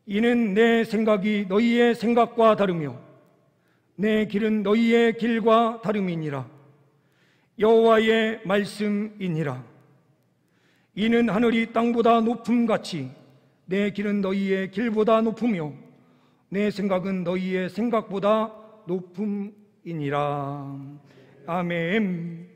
이는 내 생각이 너희의 생각과 다르며 내 길은 너희의 길과 다름이니라. 여호와의 말씀이니라. 이는 하늘이 땅보다 높음같이 내 길은 너희의 길보다 높으며 내 생각은 너희의 생각보다 높음이니라. 아멘.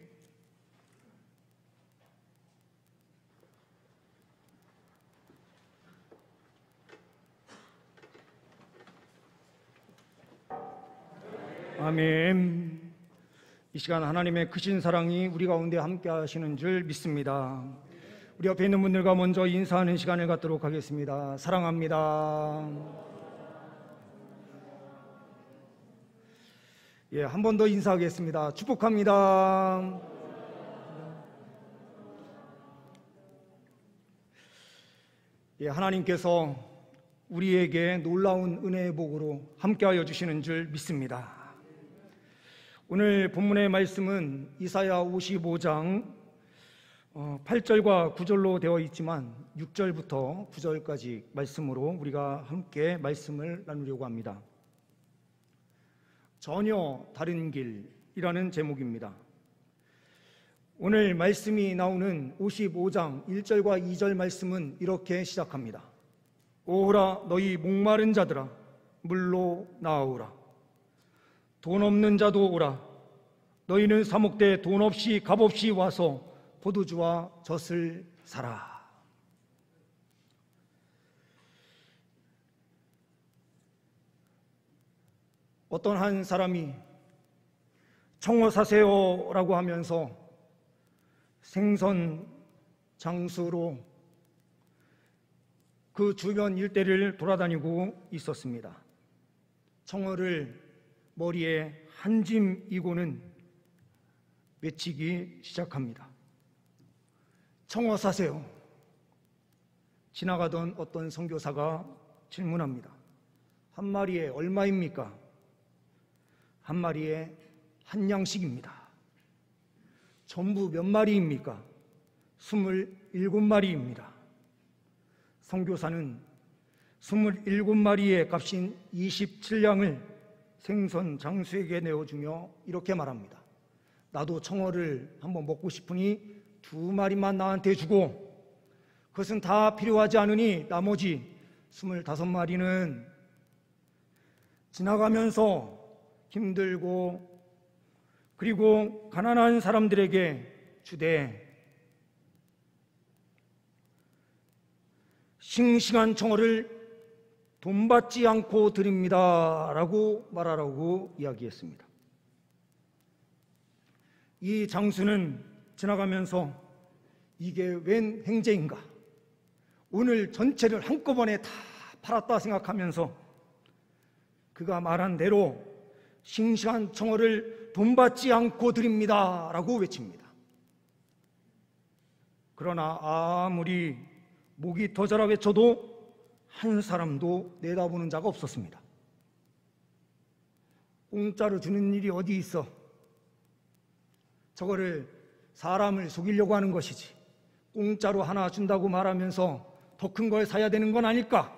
아멘. 이 시간 하나님의 크신 사랑이 우리 가운데 함께 하시는 줄 믿습니다. 우리 옆에 있는 분들과 먼저 인사하는 시간을 갖도록 하겠습니다. 사랑합니다. 예, 한 번 더 인사하겠습니다. 축복합니다. 예, 하나님께서 우리에게 놀라운 은혜의 복으로 함께하여 주시는 줄 믿습니다. 오늘 본문의 말씀은 이사야 55장 8절과 9절로 되어 있지만 6절부터 9절까지 말씀으로 우리가 함께 말씀을 나누려고 합니다. 전혀 다른 길이라는 제목입니다. 오늘 말씀이 나오는 55장 1절과 2절 말씀은 이렇게 시작합니다. 오라 너희 목마른 자들아 물로 나아오라. 돈 없는 자도 오라. 너희는 사 먹되 돈 없이 값없이 와서 포도주와 젖을 사라. 어떤 한 사람이 청어 사세요라고 하면서 생선 장수로 그 주변 일대를 돌아다니고 있었습니다. 청어를 머리에 한 짐 이고는 외치기 시작합니다. 청어 사세요. 지나가던 어떤 선교사가 질문합니다. 한 마리에 얼마입니까? 한 마리에 한 양씩입니다. 전부 몇 마리입니까? 27마리입니다. 선교사는 27마리의 값인 27양을 생선 장수에게 내어주며 이렇게 말합니다. 나도 청어를 한번 먹고 싶으니 2마리만 나한테 주고 그것은 다 필요하지 않으니 나머지 25마리는 지나가면서 힘들고 그리고 가난한 사람들에게 주되 싱싱한 청어를 돈 받지 않고 드립니다 라고 말하라고 이야기했습니다. 이 장수는 지나가면서 이게 웬 행제인가, 오늘 전체를 한꺼번에 다 팔았다 생각하면서 그가 말한 대로 싱싱한 청어를 돈 받지 않고 드립니다 라고 외칩니다. 그러나 아무리 목이 터져라 외쳐도 한 사람도 내다보는 자가 없었습니다. 공짜로 주는 일이 어디 있어? 저거를 사람을 속이려고 하는 것이지 공짜로 하나 준다고 말하면서 더 큰 걸 사야 되는 건 아닐까?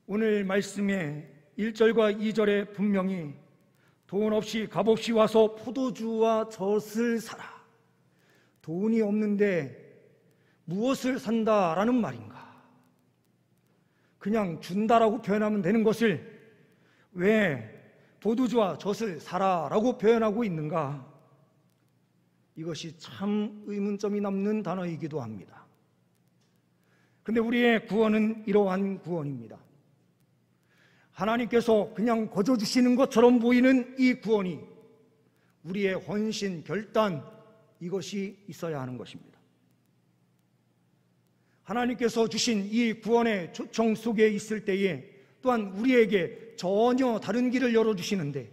오늘 말씀의 1절과 2절에 분명히 돈 없이 값없이 와서 포도주와 젖을 사라, 돈이 없는데 무엇을 산다라는 말인가? 그냥 준다라고 표현하면 되는 것을 왜 포도주와 젖을 사라라고 표현하고 있는가? 이것이 참 의문점이 남는 단어이기도 합니다. 근데 우리의 구원은 이러한 구원입니다. 하나님께서 그냥 거저 주시는 것처럼 보이는 이 구원이 우리의 헌신, 결단, 이것이 있어야 하는 것입니다. 하나님께서 주신 이 구원의 초청 속에 있을 때에 또한 우리에게 전혀 다른 길을 열어주시는데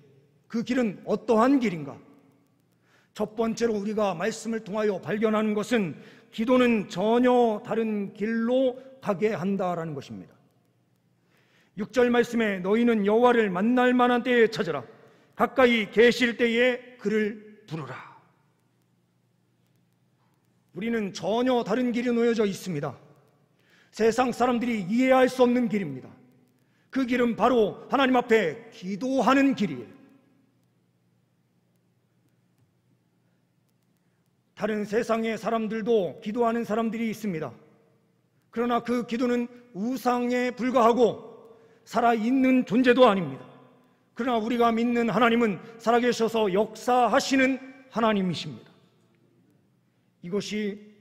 그 길은 어떠한 길인가? 첫 번째로 우리가 말씀을 통하여 발견하는 것은 기도는 전혀 다른 길로 가게 한다라는 것입니다. 6절 말씀에 너희는 여호와를 만날 만한 때에 찾으라, 가까이 계실 때에 그를 부르라. 우리는 전혀 다른 길이 놓여져 있습니다. 세상 사람들이 이해할 수 없는 길입니다. 그 길은 바로 하나님 앞에 기도하는 길이에요. 다른 세상의 사람들도 기도하는 사람들이 있습니다. 그러나 그 기도는 우상에 불과하고 살아있는 존재도 아닙니다. 그러나 우리가 믿는 하나님은 살아계셔서 역사하시는 하나님이십니다. 이것이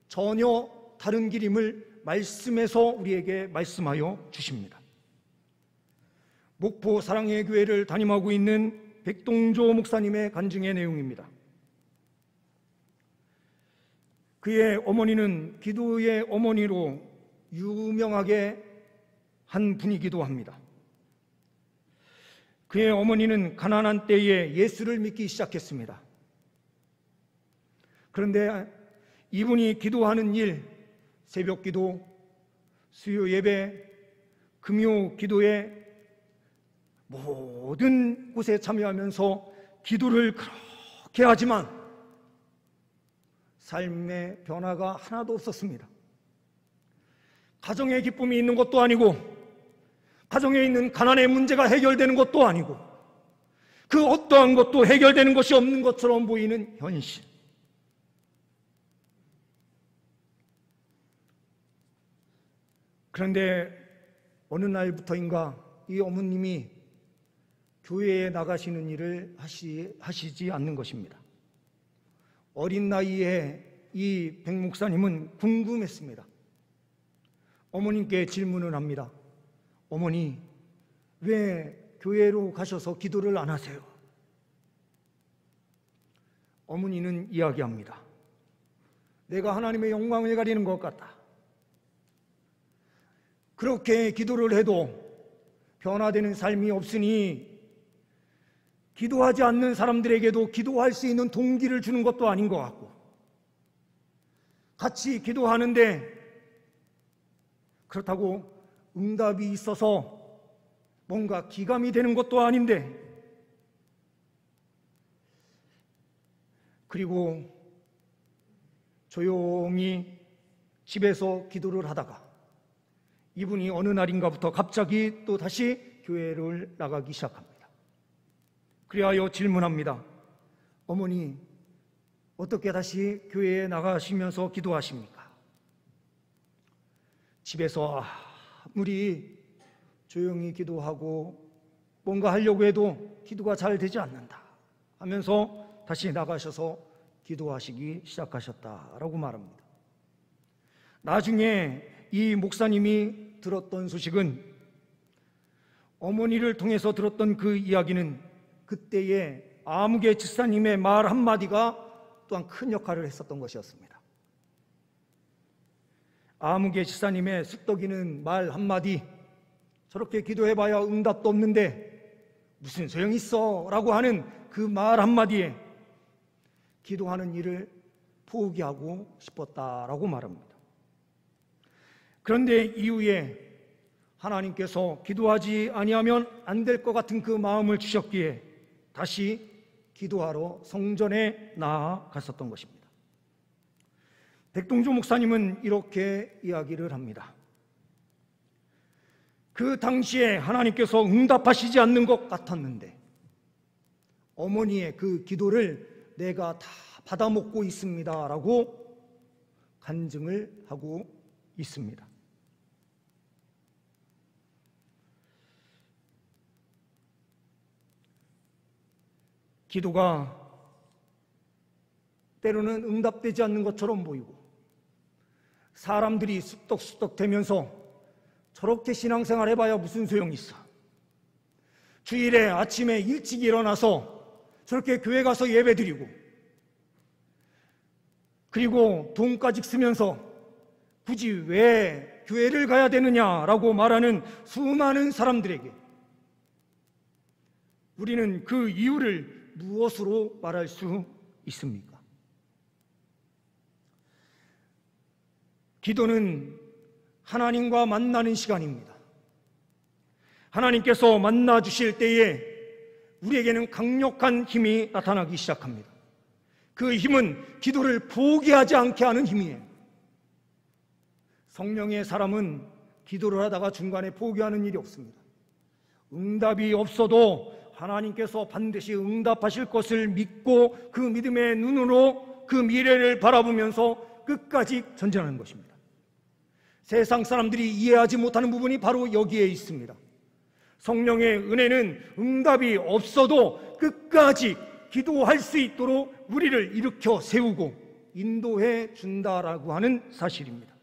전혀 다른 길임을 말씀에서 우리에게 말씀하여 주십니다. 목포 사랑의 교회를 담임하고 있는 백동조 목사님의 간증의 내용입니다. 그의 어머니는 기도의 어머니로 유명하게 한 분이기도 합니다. 그의 어머니는 가난한 때에 예수를 믿기 시작했습니다. 그런데 이분이 기도하는 일, 새벽 기도, 수요 예배, 금요 기도에 모든 곳에 참여하면서 기도를 그렇게 하지만 삶의 변화가 하나도 없었습니다. 가정에 기쁨이 있는 것도 아니고 가정에 있는 가난의 문제가 해결되는 것도 아니고 그 어떠한 것도 해결되는 것이 없는 것처럼 보이는 현실. 그런데 어느 날부터인가 이 어머님이 교회에 나가시는 일을 하시지 않는 것입니다. 어린 나이에 이 백 목사님은 궁금했습니다. 어머님께 질문을 합니다. 어머니, 왜 교회로 가셔서 기도를 안 하세요? 어머니는 이야기합니다. 내가 하나님의 영광을 가리는 것 같다. 그렇게 기도를 해도 변화되는 삶이 없으니 기도하지 않는 사람들에게도 기도할 수 있는 동기를 주는 것도 아닌 것 같고 같이 기도하는데 그렇다고 응답이 있어서 뭔가 기감이 되는 것도 아닌데 그리고 조용히 집에서 기도를 하다가 이분이 어느 날인가부터 갑자기 또 다시 교회를 나가기 시작합니다. 그리하여 질문합니다. 어머니, 어떻게 다시 교회에 나가시면서 기도하십니까? 집에서 아무리 조용히 기도하고 뭔가 하려고 해도 기도가 잘 되지 않는다 하면서 다시 나가셔서 기도하시기 시작하셨다라고 말합니다. 나중에 이 목사님이 들었던 소식은 어머니를 통해서 들었던 그 이야기는 그때의 아무개 집사님의 말 한마디가 또한 큰 역할을 했었던 것이었습니다. 아무개 집사님의 쑥덕이는 말 한마디, 저렇게 기도해봐야 응답도 없는데 무슨 소용이 있어 라고 하는 그 말 한마디에 기도하는 일을 포기하고 싶었다라고 말합니다. 그런데 이후에 하나님께서 기도하지 아니하면 안 될 것 같은 그 마음을 주셨기에 다시 기도하러 성전에 나아갔었던 것입니다. 백동조 목사님은 이렇게 이야기를 합니다. 그 당시에 하나님께서 응답하시지 않는 것 같았는데 어머니의 그 기도를 내가 다 받아먹고 있습니다 라고 간증을 하고 있습니다. 기도가 때로는 응답되지 않는 것처럼 보이고 사람들이 쑥덕쑥덕 되면서 저렇게 신앙생활 해봐야 무슨 소용이 있어. 주일에 아침에 일찍 일어나서 저렇게 교회 가서 예배 드리고 그리고 돈까지 쓰면서 굳이 왜 교회를 가야 되느냐라고 말하는 수많은 사람들에게 우리는 그 이유를 무엇으로 말할 수 있습니까? 기도는 하나님과 만나는 시간입니다. 하나님께서 만나 주실 때에 우리에게는 강력한 힘이 나타나기 시작합니다. 그 힘은 기도를 포기하지 않게 하는 힘이에요. 성령의 사람은 기도를 하다가 중간에 포기하는 일이 없습니다. 응답이 없어도 하나님께서 반드시 응답하실 것을 믿고 그 믿음의 눈으로 그 미래를 바라보면서 끝까지 전진하는 것입니다. 세상 사람들이 이해하지 못하는 부분이 바로 여기에 있습니다. 성령의 은혜는 응답이 없어도 끝까지 기도할 수 있도록 우리를 일으켜 세우고 인도해 준다라고 하는 사실입니다.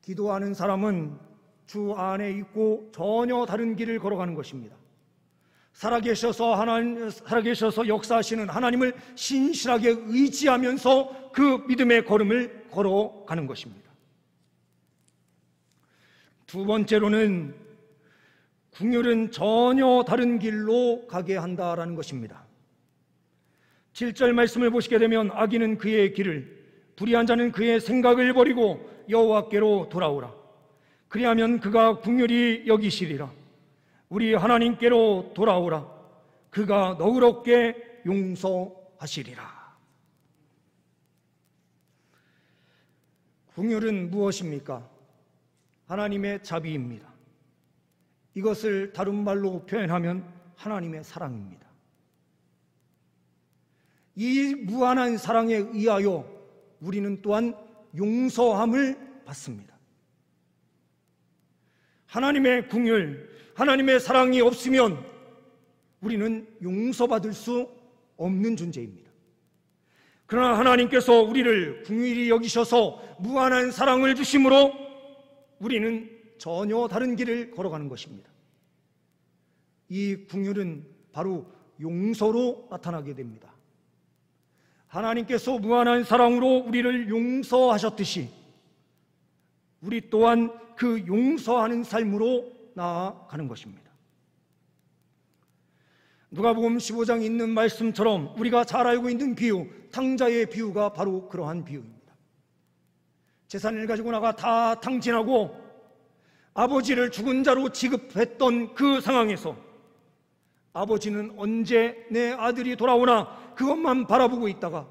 기도하는 사람은 주 안에 있고 전혀 다른 길을 걸어가는 것입니다. 살아계셔서 역사하시는 하나님을 신실하게 의지하면서 그 믿음의 걸음을 걸어가는 것입니다. 두 번째로는 궁율은 전혀 다른 길로 가게 한다라는 것입니다. 7절 말씀을 보시게 되면 악인은 그의 길을, 불의한 자는 그의 생각을 버리고 여호와께로 돌아오라. 그리하면 그가 궁율이 여기시리라. 우리 하나님께로 돌아오라. 그가 너그럽게 용서하시리라. 궁율은 무엇입니까? 하나님의 자비입니다. 이것을 다른 말로 표현하면 하나님의 사랑입니다. 이 무한한 사랑에 의하여 우리는 또한 용서함을 받습니다. 하나님의 궁율, 하나님의 사랑이 없으면 우리는 용서받을 수 없는 존재입니다. 그러나 하나님께서 우리를 궁율히 여기셔서 무한한 사랑을 주심으로 우리는 전혀 다른 길을 걸어가는 것입니다. 이 궁율은 바로 용서로 나타나게 됩니다. 하나님께서 무한한 사랑으로 우리를 용서하셨듯이 우리 또한 그 용서하는 삶으로 나아가는 것입니다. 누가복음 15장에 있는 말씀처럼 우리가 잘 알고 있는 비유, 탕자의 비유가 바로 그러한 비유입니다. 재산을 가지고 나가 다 탕진하고 아버지를 죽은 자로 취급했던 그 상황에서 아버지는 언제 내 아들이 돌아오나 그것만 바라보고 있다가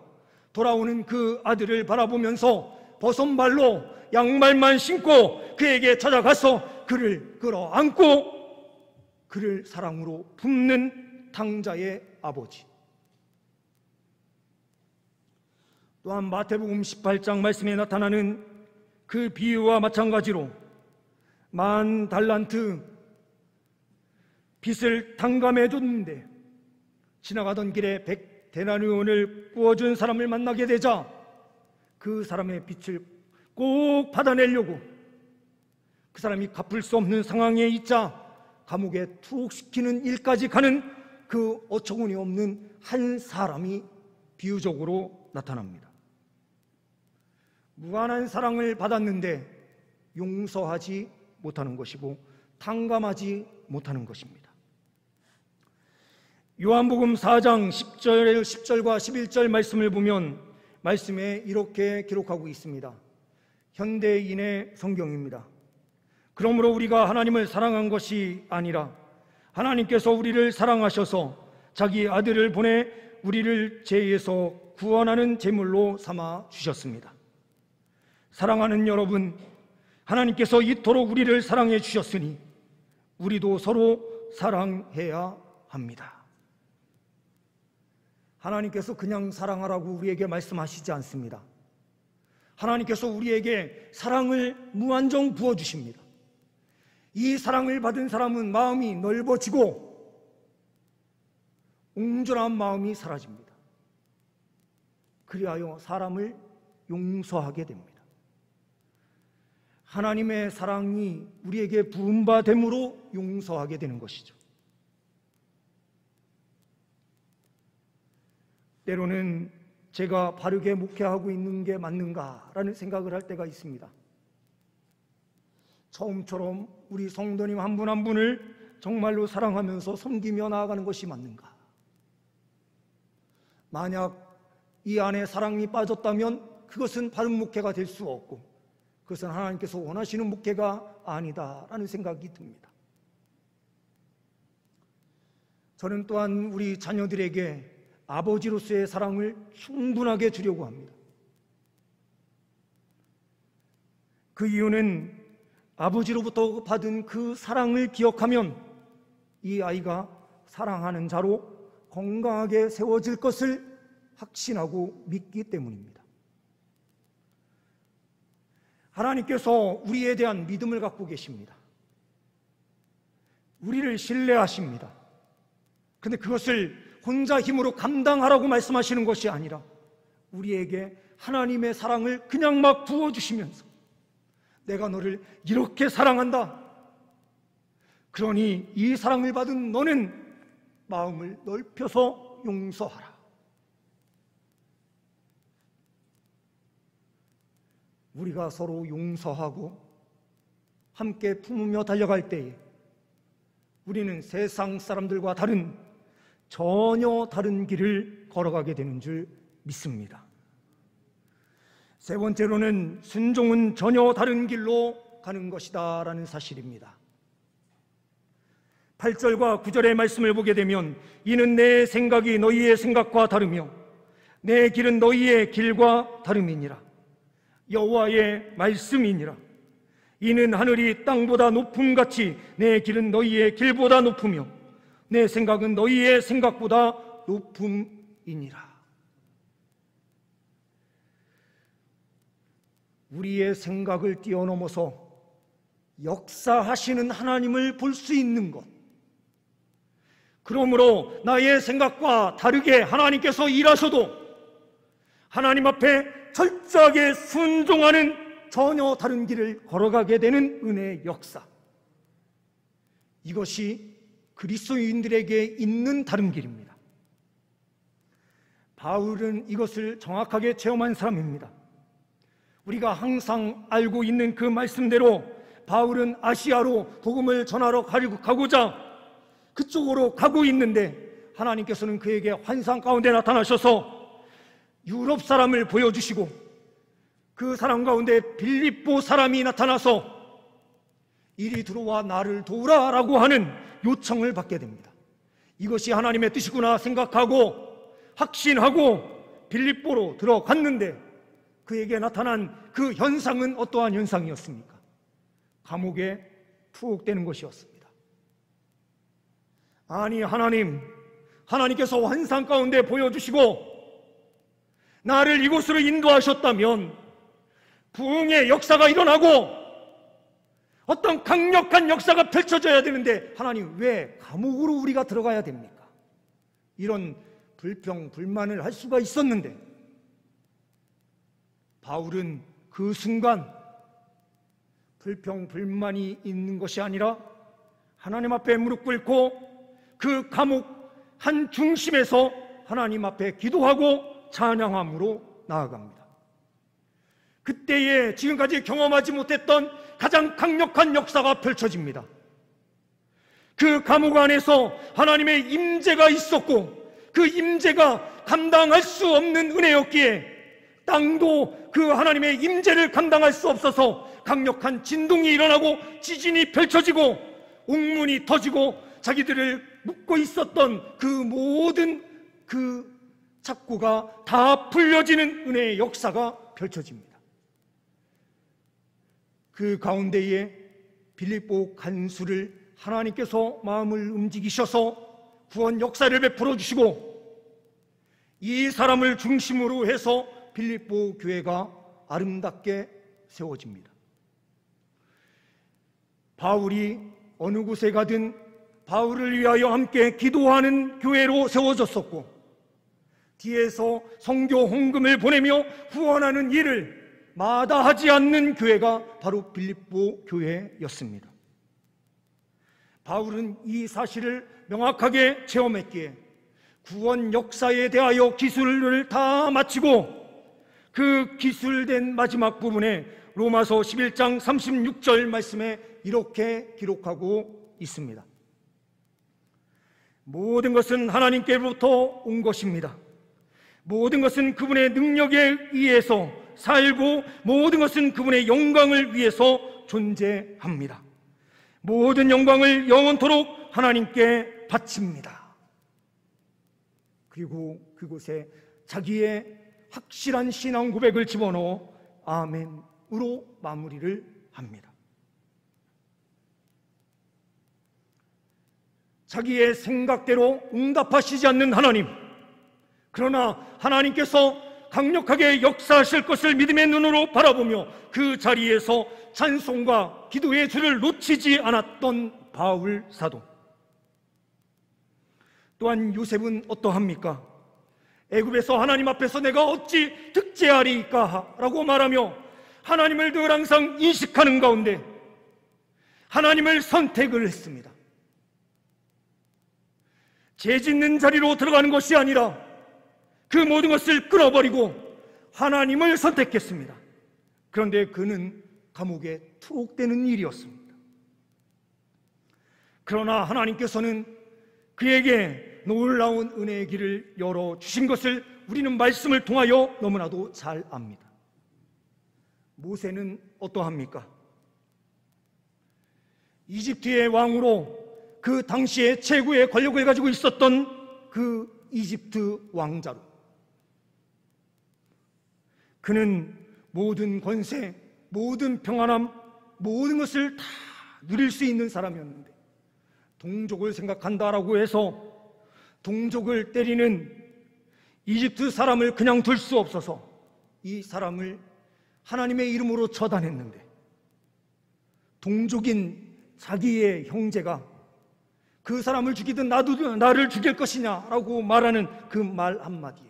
돌아오는 그 아들을 바라보면서 버선발로 양말만 신고 그에게 찾아가서 그를 끌어안고 그를 사랑으로 품는 탕자의 아버지. 또한 마태복음 18장 말씀에 나타나는 그 비유와 마찬가지로 10,000달란트 빚을 탕감해 줬는데 지나가던 길에 100데나리온을 부어준 사람을 만나게 되자 그 사람의 빚을 꼭 받아내려고 그 사람이 갚을 수 없는 상황에 있자 감옥에 투옥시키는 일까지 가는 그 어처구니 없는 한 사람이 비유적으로 나타납니다. 무한한 사랑을 받았는데 용서하지 못하는 것이고 탕감하지 못하는 것입니다. 요한복음 4장 10절과 11절 말씀을 보면 말씀에 이렇게 기록하고 있습니다. 현대인의 성경입니다. 그러므로 우리가 하나님을 사랑한 것이 아니라 하나님께서 우리를 사랑하셔서 자기 아들을 보내 우리를 죄에서 구원하는 제물로 삼아 주셨습니다. 사랑하는 여러분, 하나님께서 이토록 우리를 사랑해 주셨으니 우리도 서로 사랑해야 합니다. 하나님께서 그냥 사랑하라고 우리에게 말씀하시지 않습니다. 하나님께서 우리에게 사랑을 무한정 부어주십니다. 이 사랑을 받은 사람은 마음이 넓어지고 옹졸한 마음이 사라집니다. 그리하여 사람을 용서하게 됩니다. 하나님의 사랑이 우리에게 부음받음으로 용서하게 되는 것이죠. 때로는 제가 바르게 목회하고 있는 게 맞는가라는 생각을 할 때가 있습니다. 처음처럼 우리 성도님 한 분 한 분을 정말로 사랑하면서 섬기며 나아가는 것이 맞는가? 만약 이 안에 사랑이 빠졌다면 그것은 바른 목회가 될 수 없고 그것은 하나님께서 원하시는 목회가 아니다라는 생각이 듭니다. 저는 또한 우리 자녀들에게 아버지로서의 사랑을 충분하게 주려고 합니다. 그 이유는 아버지로부터 받은 그 사랑을 기억하면 이 아이가 사랑하는 자로 건강하게 세워질 것을 확신하고 믿기 때문입니다. 하나님께서 우리에 대한 믿음을 갖고 계십니다. 우리를 신뢰하십니다. 그런데 그것을 혼자 힘으로 감당하라고 말씀하시는 것이 아니라 우리에게 하나님의 사랑을 그냥 막 부어주시면서 내가 너를 이렇게 사랑한다. 그러니 이 사랑을 받은 너는 마음을 넓혀서 용서하라. 우리가 서로 용서하고 함께 품으며 달려갈 때에 우리는 세상 사람들과 다른 전혀 다른 길을 걸어가게 되는 줄 믿습니다. 세 번째로는 순종은 전혀 다른 길로 가는 것이다 라는 사실입니다. 8절과 9절의 말씀을 보게 되면 이는 내 생각이 너희의 생각과 다르며 내 길은 너희의 길과 다름이니라. 여호와의 말씀이니라. 이는 하늘이 땅보다 높음같이 내 길은 너희의 길보다 높으며 내 생각은 너희의 생각보다 높음이니라. 우리의 생각을 뛰어넘어서 역사하시는 하나님을 볼 수 있는 것, 그러므로 나의 생각과 다르게 하나님께서 일하셔도 하나님 앞에 철저하게 순종하는 전혀 다른 길을 걸어가게 되는 은혜의 역사, 이것이 그리스도인들에게 있는 다른 길입니다. 바울은 이것을 정확하게 체험한 사람입니다. 우리가 항상 알고 있는 그 말씀대로 바울은 아시아로 복음을 전하러 가고자 그쪽으로 가고 있는데 하나님께서는 그에게 환상 가운데 나타나셔서 유럽 사람을 보여주시고 그 사람 가운데 빌립보 사람이 나타나서 이리 들어와 나를 도우라 라고 하는 요청을 받게 됩니다. 이것이 하나님의 뜻이구나 생각하고 확신하고 빌립보로 들어갔는데 그에게 나타난 그 현상은 어떠한 현상이었습니까? 감옥에 투옥되는 것이었습니다. 아니, 하나님께서 환상 가운데 보여주시고 나를 이곳으로 인도하셨다면 부흥의 역사가 일어나고 어떤 강력한 역사가 펼쳐져야 되는데 하나님 왜 감옥으로 우리가 들어가야 됩니까? 이런 불평, 불만을 할 수가 있었는데 바울은 그 순간 불평, 불만이 있는 것이 아니라 하나님 앞에 무릎 꿇고 그 감옥 한 중심에서 하나님 앞에 기도하고 찬양함으로 나아갑니다. 그때에 지금까지 경험하지 못했던 가장 강력한 역사가 펼쳐집니다. 그 감옥 안에서 하나님의 임재가 있었고 그 임재가 감당할 수 없는 은혜였기에 땅도 그 하나님의 임재를 감당할 수 없어서 강력한 진동이 일어나고 지진이 펼쳐지고 옥문이 터지고 자기들을 묶고 있었던 그 모든 그 착고가 다 풀려지는 은혜의 역사가 펼쳐집니다. 그 가운데에 빌립보 간수를 하나님께서 마음을 움직이셔서 구원 역사를 베풀어 주시고 이 사람을 중심으로 해서 빌립보 교회가 아름답게 세워집니다. 바울이 어느 곳에 가든 바울을 위하여 함께 기도하는 교회로 세워졌었고 뒤에서 선교 헌금을 보내며 후원하는 일을 마다하지 않는 교회가 바로 빌립보 교회였습니다. 바울은 이 사실을 명확하게 체험했기에 구원 역사에 대하여 기술을 다 마치고 그 기술된 마지막 부분에 로마서 11장 36절 말씀에 이렇게 기록하고 있습니다. 모든 것은 하나님께로부터 온 것입니다. 모든 것은 그분의 능력에 의해서 살고 모든 것은 그분의 영광을 위해서 존재합니다. 모든 영광을 영원토록 하나님께 바칩니다. 그리고 그곳에 자기의 확실한 신앙 고백을 집어넣어 아멘으로 마무리를 합니다. 자기의 생각대로 응답하시지 않는 하나님, 그러나 하나님께서 강력하게 역사하실 것을 믿음의 눈으로 바라보며 그 자리에서 찬송과 기도의 줄을 놓치지 않았던 바울 사도. 또한 요셉은 어떠합니까? 애굽에서 하나님 앞에서 내가 어찌 득죄하리까 라고 말하며 하나님을 늘 항상 인식하는 가운데 하나님을 선택을 했습니다. 죄 짓는 자리로 들어가는 것이 아니라 그 모든 것을 끊어버리고 하나님을 선택했습니다. 그런데 그는 감옥에 투옥되는 일이었습니다. 그러나 하나님께서는 그에게 놀라운 은혜의 길을 열어주신 것을 우리는 말씀을 통하여 너무나도 잘 압니다. 모세는 어떠합니까? 이집트의 왕으로 그 당시에 최고의 권력을 가지고 있었던 그 이집트 왕자로 그는 모든 권세, 모든 평안함, 모든 것을 다 누릴 수 있는 사람이었는데 동족을 생각한다라고 해서 동족을 때리는 이집트 사람을 그냥 둘 수 없어서 이 사람을 하나님의 이름으로 처단했는데 동족인 자기의 형제가 그 사람을 죽이든 나를 죽일 것이냐라고 말하는 그 말 한마디에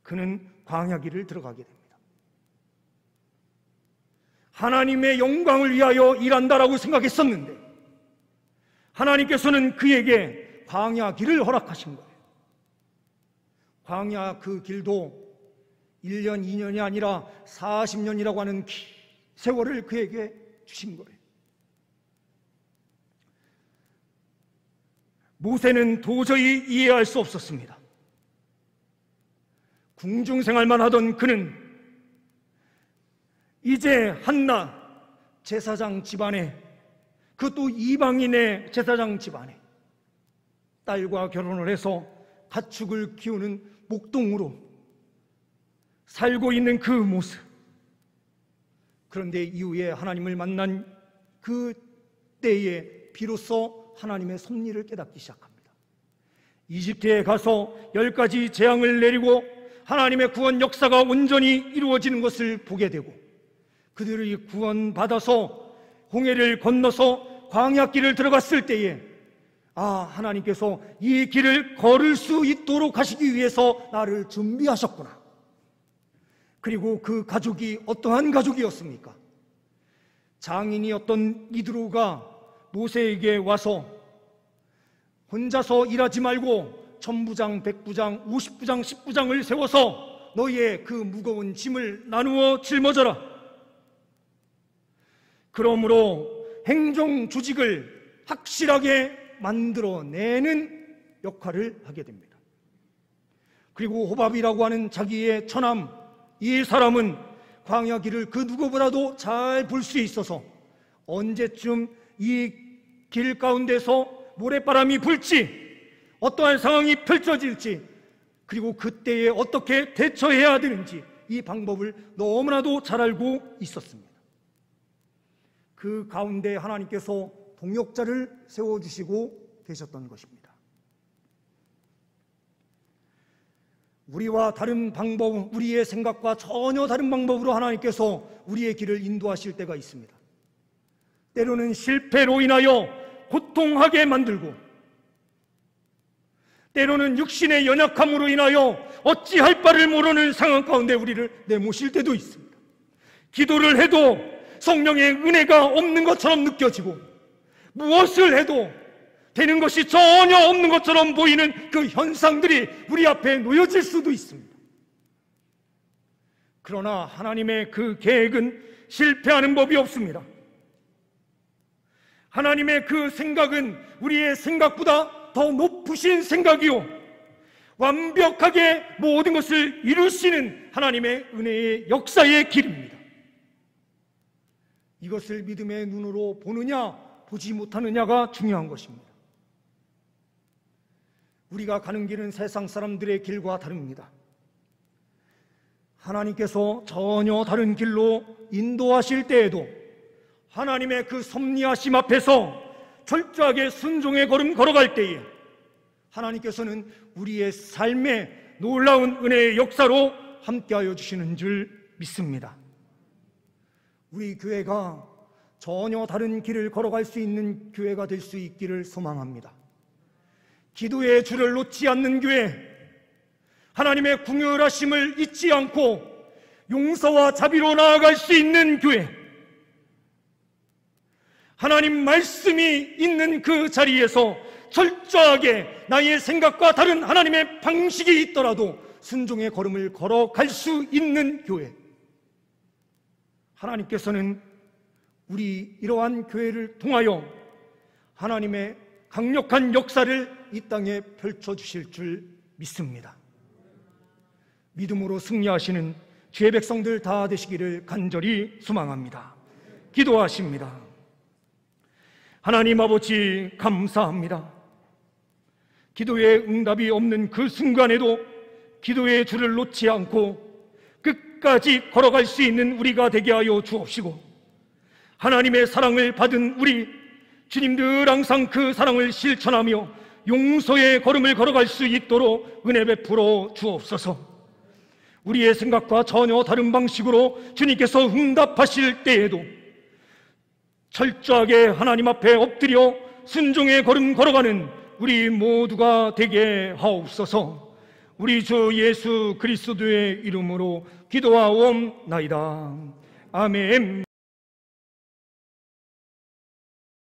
그는 광야길을 들어가게 됩니다. 하나님의 영광을 위하여 일한다라고 생각했었는데 하나님께서는 그에게 광야길을 허락하신 거예요. 광야 그 길도 1년, 2년이 아니라 40년이라고 하는 긴 세월을 그에게 주신 거예요. 모세는 도저히 이해할 수 없었습니다. 궁중생활만 하던 그는 이제 한낱 제사장 집안에, 그것도 이방인의 제사장 집안에 딸과 결혼을 해서 가축을 키우는 목동으로 살고 있는 그 모습. 그런데 이후에 하나님을 만난 그 때에 비로소 하나님의 섭리를 깨닫기 시작합니다. 이집트에 가서 10가지 재앙을 내리고 하나님의 구원 역사가 온전히 이루어지는 것을 보게 되고 그들이 구원받아서 홍해를 건너서 광야길을 들어갔을 때에 하나님께서 이 길을 걸을 수 있도록 하시기 위해서 나를 준비하셨구나. 그리고 그 가족이 어떠한 가족이었습니까? 장인이었던 이드로가 모세에게 와서 혼자서 일하지 말고 천부장, 백부장, 50부장, 10부장을 세워서 너희의 그 무거운 짐을 나누어 짊어져라. 그러므로 행정 조직을 확실하게 만들어내는 역할을 하게 됩니다. 그리고 호밥이라고 하는 자기의 처남, 이 사람은 광야길을 그 누구보다도 잘 볼 수 있어서 언제쯤 이 길 가운데서 모래바람이 불지, 어떠한 상황이 펼쳐질지, 그리고 그때에 어떻게 대처해야 되는지 이 방법을 너무나도 잘 알고 있었습니다. 그 가운데 하나님께서 동역자를 세워주시고 계셨던 것입니다. 우리와 다른 방법, 우리의 생각과 전혀 다른 방법으로 하나님께서 우리의 길을 인도하실 때가 있습니다. 때로는 실패로 인하여 고통하게 만들고, 때로는 육신의 연약함으로 인하여 어찌할 바를 모르는 상황 가운데 우리를 내모실 때도 있습니다. 기도를 해도 성령의 은혜가 없는 것처럼 느껴지고, 무엇을 해도 되는 것이 전혀 없는 것처럼 보이는 그 현상들이 우리 앞에 놓여질 수도 있습니다. 그러나 하나님의 그 계획은 실패하는 법이 없습니다. 하나님의 그 생각은 우리의 생각보다 더 높으신 생각이요, 완벽하게 모든 것을 이루시는 하나님의 은혜의 역사의 길입니다. 이것을 믿음의 눈으로 보느냐 보지 못하느냐가 중요한 것입니다. 우리가 가는 길은 세상 사람들의 길과 다릅니다. 하나님께서 전혀 다른 길로 인도하실 때에도 하나님의 그 섭리하심 앞에서 철저하게 순종의 걸음 걸어갈 때에 하나님께서는 우리의 삶에 놀라운 은혜의 역사로 함께하여 주시는 줄 믿습니다. 우리 교회가 전혀 다른 길을 걸어갈 수 있는 교회가 될 수 있기를 소망합니다. 기도의 줄을 놓지 않는 교회, 하나님의 궁휼하심을 잊지 않고 용서와 자비로 나아갈 수 있는 교회, 하나님 말씀이 있는 그 자리에서 철저하게 나의 생각과 다른 하나님의 방식이 있더라도 순종의 걸음을 걸어갈 수 있는 교회, 하나님께서는 우리 이러한 교회를 통하여 하나님의 강력한 역사를 이 땅에 펼쳐주실 줄 믿습니다. 믿음으로 승리하시는 주의 백성들 다 되시기를 간절히 소망합니다. 기도하십니다. 하나님 아버지, 감사합니다. 기도의 응답이 없는 그 순간에도 기도의 줄을 놓지 않고 끝까지 걸어갈 수 있는 우리가 되게 하여 주옵시고, 하나님의 사랑을 받은 우리 주님 늘 항상 그 사랑을 실천하며 용서의 걸음을 걸어갈 수 있도록 은혜 베풀어 주옵소서. 우리의 생각과 전혀 다른 방식으로 주님께서 응답하실 때에도 철저하게 하나님 앞에 엎드려 순종의 걸음 걸어가는 우리 모두가 되게 하옵소서. 우리 주 예수 그리스도의 이름으로 기도하옵나이다. 아멘.